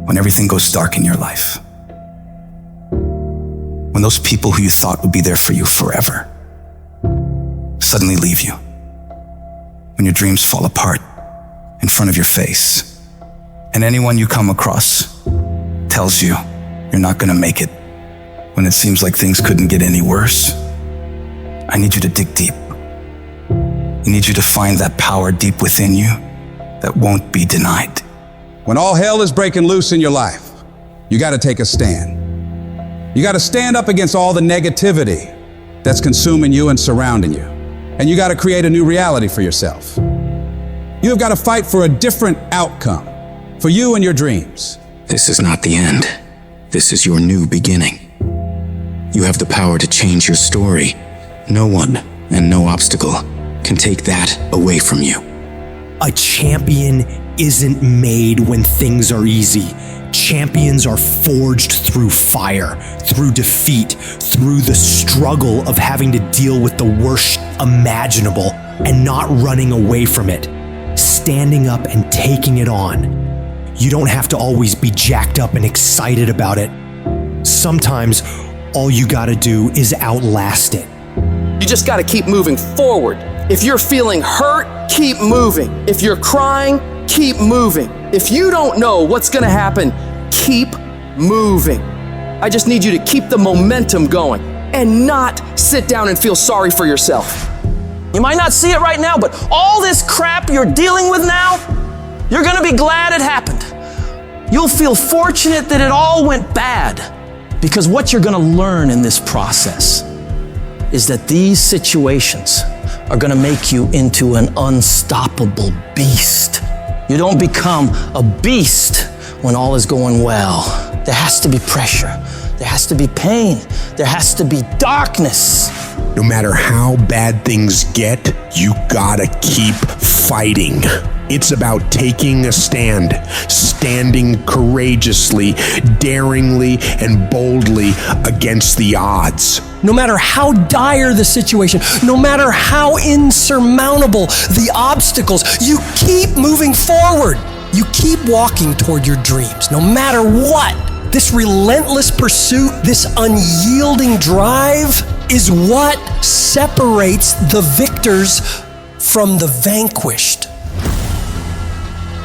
when everything goes dark in your life. When those people who you thought would be there for you forever suddenly leave you. When your dreams fall apart in front of your face, and anyone you come across tells you you're not gonna make it when it seems like things couldn't get any worse. I need you to dig deep. I need you to find that power deep within you that won't be denied. When all hell is breaking loose in your life, you gotta take a stand. You gotta stand up against all the negativity that's consuming you and surrounding you. And you gotta create a new reality for yourself. You have gotta fight for a different outcome for you and your dreams. This is not the end. This is your new beginning. You have the power to change your story. No one and no obstacle can take that away from you. A champion isn't made when things are easy. Champions are forged through fire, through defeat, through the struggle of having to deal with the worst imaginable and not running away from it, standing up and taking it on. You don't have to always be jacked up and excited about it. Sometimes all you gotta do is outlast it. You just gotta keep moving forward. If you're feeling hurt, keep moving. If you're crying, keep moving. If you don't know what's gonna happen, keep moving. I just need you to keep the momentum going and not sit down and feel sorry for yourself. You might not see it right now, but all this crap you're dealing with now, you're gonna be glad it happened. You'll feel fortunate that it all went bad, because what you're gonna learn in this process is that these situations are gonna make you into an unstoppable beast. You don't become a beast when all is going well. There has to be pressure. There has to be pain. There has to be darkness. No matter how bad things get, you gotta keep fighting. It's about taking a stand, standing courageously, daringly, and boldly against the odds. No matter how dire the situation, no matter how insurmountable the obstacles, you keep moving forward. You keep walking toward your dreams, no matter what. This relentless pursuit, this unyielding drive is what separates the victors from the vanquished.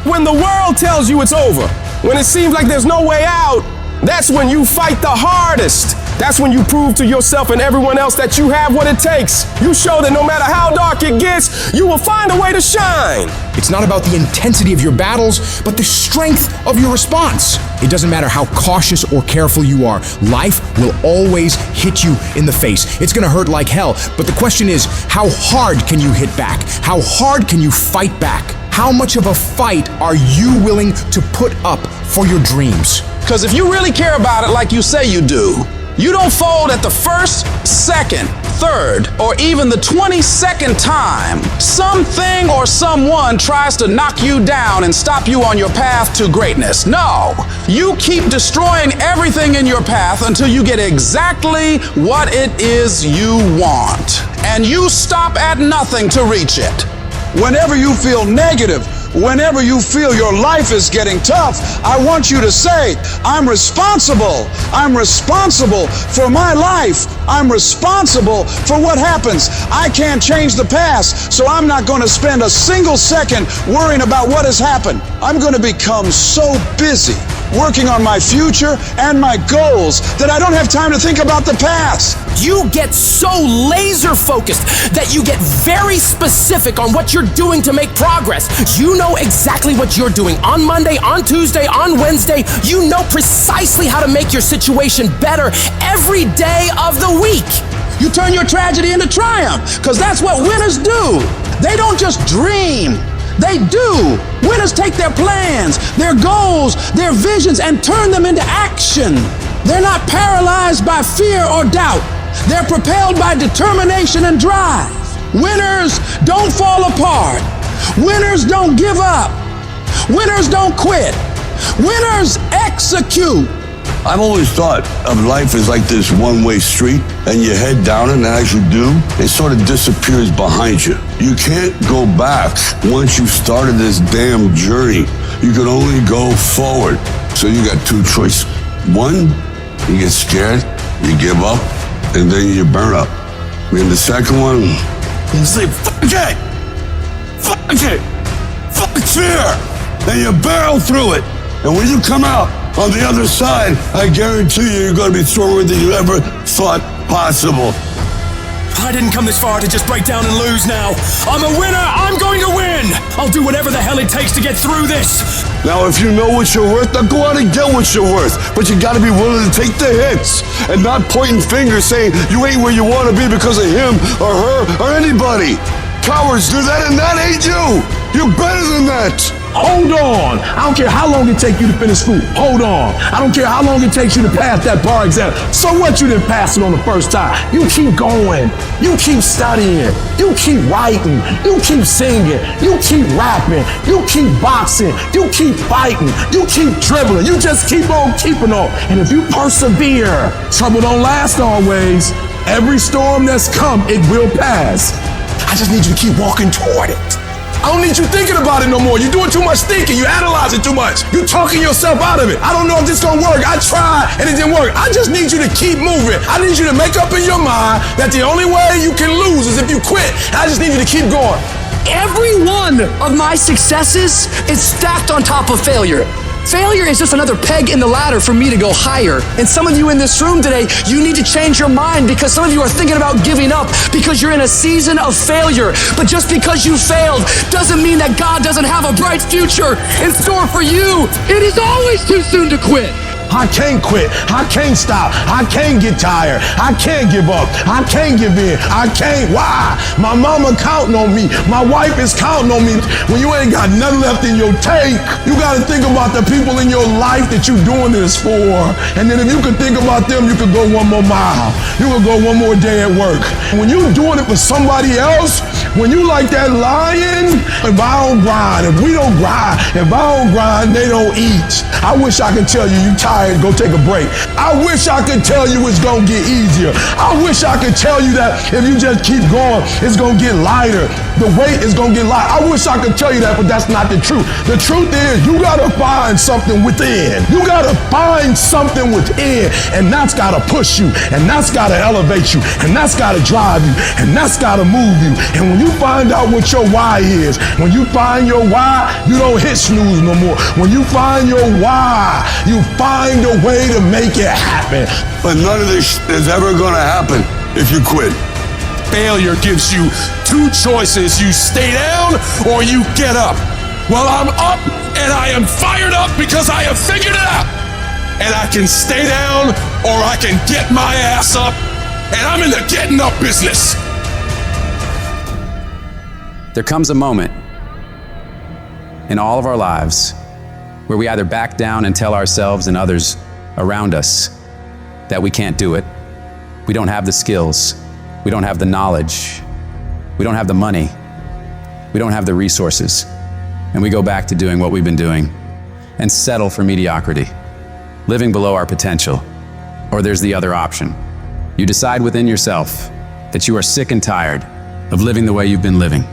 When the world tells you it's over, when it seems like there's no way out, that's when you fight the hardest. That's when you prove to yourself and everyone else that you have what it takes. You show that no matter how dark it gets, you will find a way to shine. It's not about the intensity of your battles, but the strength of your response. It doesn't matter how cautious or careful you are, life will always hit you in the face. It's gonna hurt like hell, but the question is, how hard can you hit back? How hard can you fight back? How much of a fight are you willing to put up for your dreams? Because if you really care about it like you say you do, you don't fold at the first, second, third, or even the 22nd time something or someone tries to knock you down and stop you on your path to greatness. No, you keep destroying everything in your path until you get exactly what it is you want. And you stop at nothing to reach it. Whenever you feel negative, whenever you feel your life is getting tough, I want you to say, I'm responsible. I'm responsible for my life. I'm responsible for what happens. I can't change the past, so I'm not going to spend a single second worrying about what has happened. I'm going to become so busy working on my future and my goals that I don't have time to think about the past. You get so laser focused that you get very specific on what you're doing to make progress. You know exactly what you're doing on Monday, on Tuesday, on Wednesday. You know precisely how to make your situation better every day of the week. You turn your tragedy into triumph, because that's what winners do. They don't just dream. They do. Winners take their plans, their goals, their visions, and turn them into action. They're not paralyzed by fear or doubt. They're propelled by determination and drive. Winners don't fall apart. Winners don't give up. Winners don't quit. Winners execute. I've always thought of life as like this one-way street, and you head down it, and as you do, it sort of disappears behind you. You can't go back once you've started this damn journey. You can only go forward. So you got two choices. One, you get scared, you give up, and then you burn up. And the second one, you say, fuck it! Fuck it! Fuck fear! And you barrel through it. And when you come out on the other side, I guarantee you're going to be stronger than you ever thought possible. I didn't come this far to just break down and lose now. I'm a winner. I'm going to win. I'll do whatever the hell it takes to get through this. Now, if you know what you're worth, now go out and get what you're worth. But you got to be willing to take the hits and not pointing fingers saying you ain't where you want to be because of him or her or anybody. Cowards do that, and that ain't you. You're better than that. Hold on. I don't care how long it takes you to finish school. Hold on. I don't care how long it takes you to pass that bar exam. So what, you didn't pass it on the first time? You keep going. You keep studying. You keep writing. You keep singing. You keep rapping. You keep boxing. You keep fighting. You keep dribbling. You just keep on keeping on. And if you persevere, trouble don't last always. Every storm that's come, it will pass. I just need you to keep walking toward it. I don't need you thinking about it no more. You're doing too much thinking. You analyze it too much. You're talking yourself out of it. I don't know if this is gonna work. I tried and it didn't work. I just need you to keep moving. I need you to make up in your mind that the only way you can lose is if you quit. And I just need you to keep going. Every one of my successes is stacked on top of failure. Failure is just another peg in the ladder for me to go higher. And some of you in this room today, you need to change your mind because some of you are thinking about giving up because you're in a season of failure. But just because you failed doesn't mean that God doesn't have a bright future in store for you. It is always too soon to quit. I can't quit. I can't stop. I can't get tired. I can't give up. I can't give in. I can't. Why? My mama counting on me. My wife is counting on me. When you ain't got nothing left in your tank, you got to think about the people in your life that you're doing this for. And then if you could think about them, you could go one more mile. You could go one more day at work. When you're doing it for somebody else, when you like that lion, if I don't grind, if we don't grind, if I don't grind, they don't eat. I wish I could tell you tired. Go take a break. I wish I could tell you it's gonna get easier. I wish I could tell you that if you just keep going, it's gonna get lighter. The weight is gonna get light. I wish I could tell you that, but that's not the truth. The truth is you gotta find something within. You gotta find something within, and that's gotta push you, and that's gotta elevate you, and that's gotta drive you, and that's gotta move you. And when you find out what your why is, when you find your why, you don't hit snooze no more. When you find your why, you find a way to make it happen. But none of this is ever gonna happen if you quit. Failure gives you two choices. You stay down or you get up. Well, I'm up and I am fired up because I have figured it out. And I can stay down or I can get my ass up. And I'm in the getting up business. There comes a moment in all of our lives where we either back down and tell ourselves and others around us that we can't do it. We don't have the skills. We don't have the knowledge. We don't have the money. We don't have the resources. And we go back to doing what we've been doing and settle for mediocrity, living below our potential. Or there's the other option. You decide within yourself that you are sick and tired of living the way you've been living.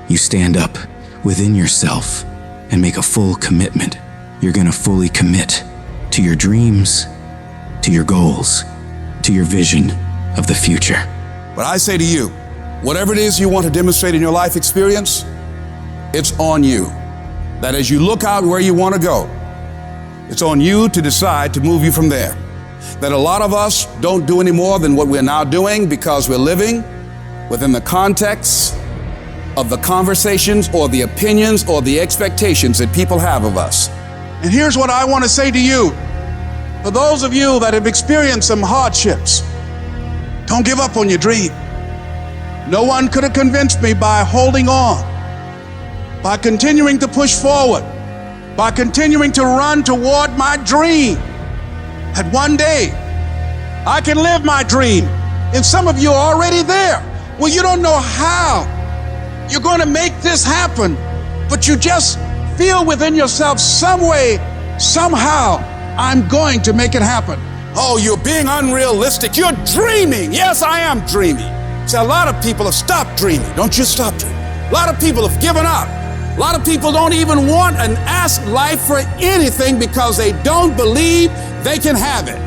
You stand up within yourself and make a full commitment. You're gonna fully commit to your dreams, to your goals, to your vision of the future. But I say to you, whatever it is you want to demonstrate in your life experience, it's on you. That as you look out where you want to go, it's on you to decide to move you from there. That a lot of us don't do any more than what we're now doing because we're living within the context of the conversations or the opinions or the expectations that people have of us. And here's what I want to say to you. For those of you that have experienced some hardships, don't give up on your dream. No one could have convinced me by holding on, by continuing to push forward, by continuing to run toward my dream, that one day I can live my dream. And some of you are already there. Well, you don't know how you're going to make this happen, but you just feel within yourself some way, somehow, I'm going to make it happen. Oh, you're being unrealistic. You're dreaming. Yes, I am dreaming. See, a lot of people have stopped dreaming. Don't you stop dreaming. A lot of people have given up. A lot of people don't even want and ask life for anything because they don't believe they can have it.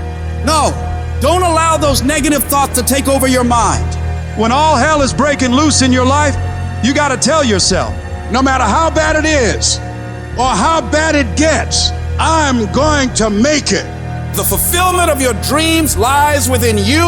No, don't allow those negative thoughts to take over your mind. When all hell is breaking loose in your life, you got to tell yourself, no matter how bad it is or how bad it gets, I'm going to make it. The fulfillment of your dreams lies within you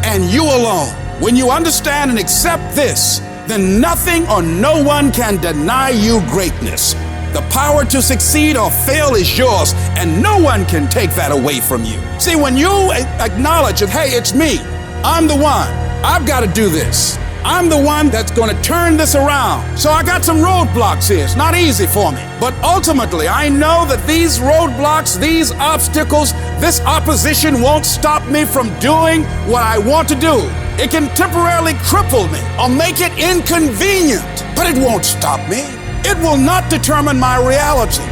and you alone. When you understand and accept this, then nothing or no one can deny you greatness. The power to succeed or fail is yours, and no one can take that away from you. See, when you acknowledge that, hey, it's me, I'm the one, I've got to do this. I'm the one that's going to turn this around. So I got some roadblocks here. It's not easy for me. But ultimately, I know that these roadblocks, these obstacles, this opposition won't stop me from doing what I want to do. It can temporarily cripple me or make it inconvenient, but it won't stop me. It will not determine my reality.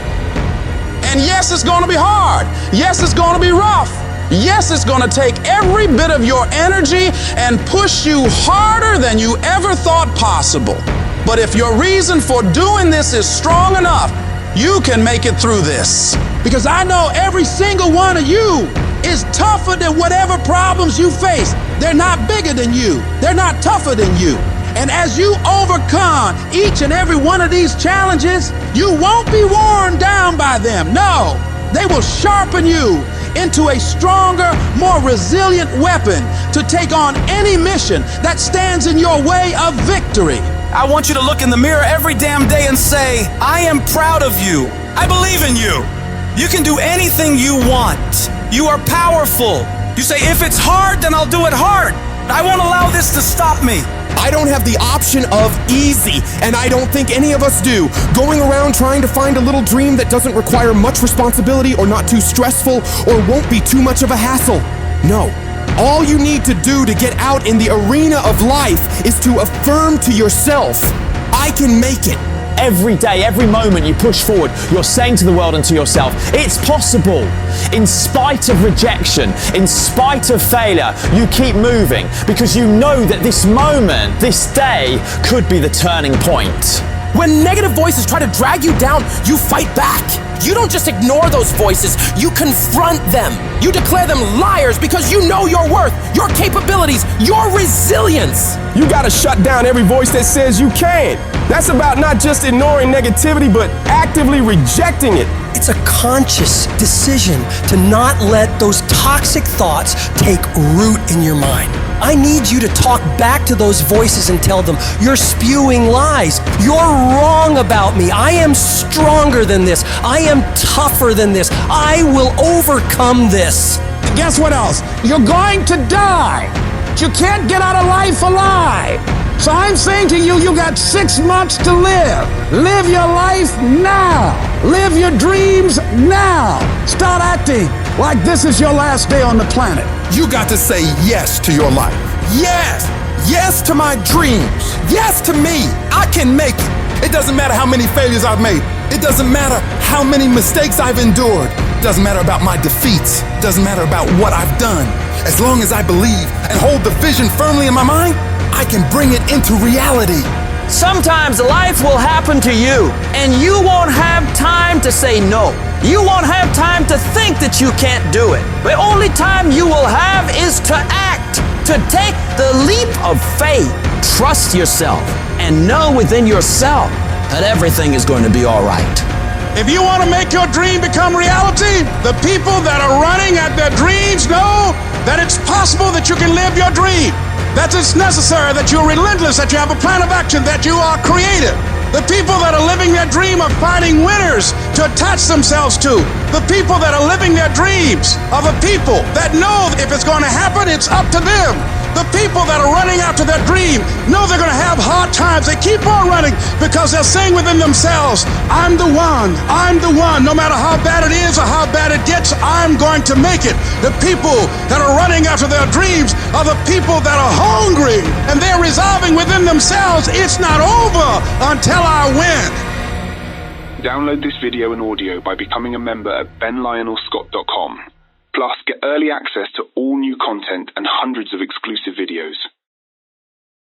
And yes, it's going to be hard. Yes, it's going to be rough. Yes, it's going to take every bit of your energy and push you harder than you ever thought possible. But if your reason for doing this is strong enough, you can make it through this. Because I know every single one of you is tougher than whatever problems you face. They're not bigger than you. They're not tougher than you. And as you overcome each and every one of these challenges, you won't be worn down by them. No, they will sharpen you into a stronger, more resilient weapon to take on any mission that stands in your way of victory. I want you to look in the mirror every damn day and say, I am proud of you. I believe in you. You can do anything you want. You are powerful. You say, if it's hard, then I'll do it hard. I won't allow this to stop me. I don't have the option of easy, and I don't think any of us do. Going around trying to find a little dream that doesn't require much responsibility or not too stressful or won't be too much of a hassle. No. All you need to do to get out in the arena of life is to affirm to yourself, I can make it. Every day, every moment you push forward, you're saying to the world and to yourself, it's possible. In spite of rejection, in spite of failure, you keep moving because you know that this moment, this day, could be the turning point. When negative voices try to drag you down, you fight back. You don't just ignore those voices, you confront them. You declare them liars because you know your worth, your capabilities, your resilience. You gotta shut down every voice that says you can't. That's about not just ignoring negativity, but actively rejecting it. It's a conscious decision to not let those toxic thoughts take root in your mind. I need you to talk back to those voices and tell them, you're spewing lies. You're wrong about me. I am stronger than this. I am tougher than this. I will overcome this. Guess what else? You're going to die. You can't get out of life alive. So I'm saying to you, you got 6 months to live. Live your life now. Live your dreams now. Start acting like this is your last day on the planet. You got to say yes to your life. Yes. Yes to my dreams. Yes to me. I can make it. It doesn't matter how many failures I've made. It doesn't matter how many mistakes I've endured. It doesn't matter about my defeats. It doesn't matter about what I've done. As long as I believe and hold the vision firmly in my mind, I can bring it into reality. Sometimes life will happen to you, and you won't have time to say no. You won't have time to think that you can't do it. The only time you will have is to act, to take the leap of faith. Trust yourself and know within yourself that everything is going to be all right. If you want to make your dream become reality, the people that are running at their dreams know that it's possible that you can live your dream. That it's necessary, that you're relentless, that you have a plan of action, that you are creative. The people that are living their dream are finding winners to attach themselves to. The people that are living their dreams are the people that know if it's going to happen, it's up to them. The people that are running after their dream know they're going to have hard times. They keep on running because they're saying within themselves, I'm the one. I'm the one. No matter how bad it is or how bad it gets, I'm going to make it. The people that are running after their dreams are the people that are hungry and they're resolving within themselves, it's not over until I win. Download this video and audio by becoming a member at benlionelscott.com. Plus, get early access to all new content and hundreds of exclusive videos.